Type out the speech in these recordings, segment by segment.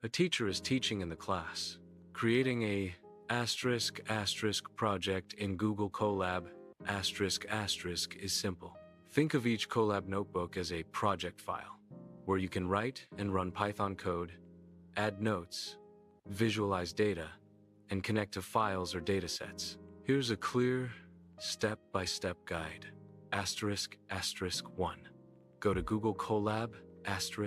A teacher is teaching in the class. Creating a project in Google Colab is simple. Think of each Colab notebook as a project file, where you can write and run Python code, add notes, visualize data, and connect to files or datasets. Here's a clear, step-by-step guide. ****. 1. Go to Google Colab, *****.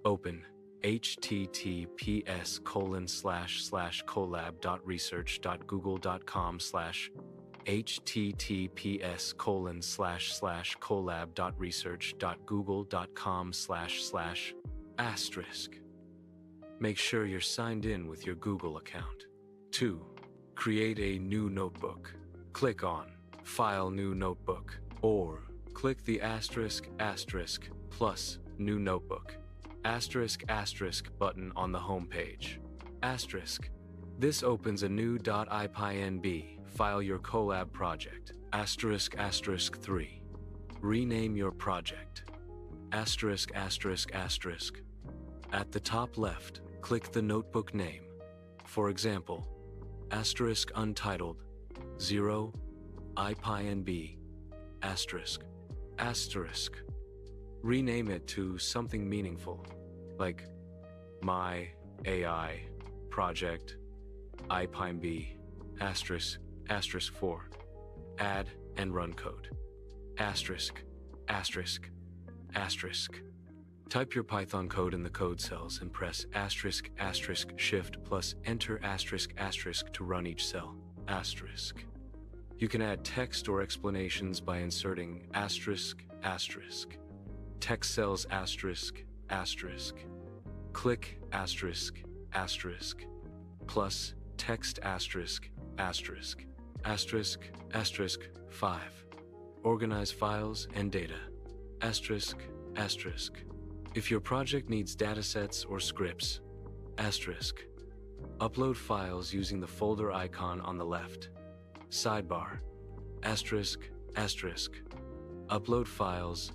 Open https://colab.research.google.com/ https://colab.research.google.com/***. Make sure you're signed in with your Google account. 2. Create a new notebook. Click on File New Notebook, or click the **+ New Notebook ** button on the home page. This opens a new .ipynb file, your Colab project. **3. Rename your project. ****. At the top left, click the notebook name. For example, *untitled 0 ipynb ***. Rename it to something meaningful, like My AI Project ipynb *4. Add and run code. Type your Python code in the code cells and press ***shift plus enter *** to run each cell. You can add text or explanations by inserting ***. Text cells ***. Click ***. Plus text ***. 5. Organize files and data. ***. If your project needs datasets or scripts, upload files using the folder icon on the left. Sidebar, upload files,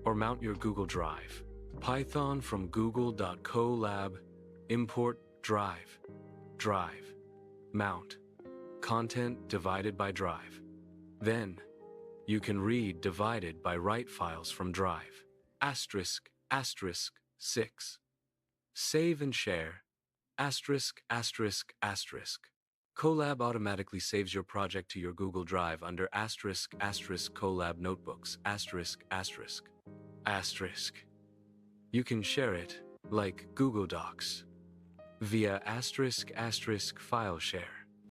or mount your Google Drive. Python from google.colab, import drive, mount, content divided by drive. Then, you can read divided by write files from drive. ***6. Save and share. ****. Colab automatically saves your project to your Google Drive under **** Colab Notebooks ***. You can share it, like Google Docs, via *** file share.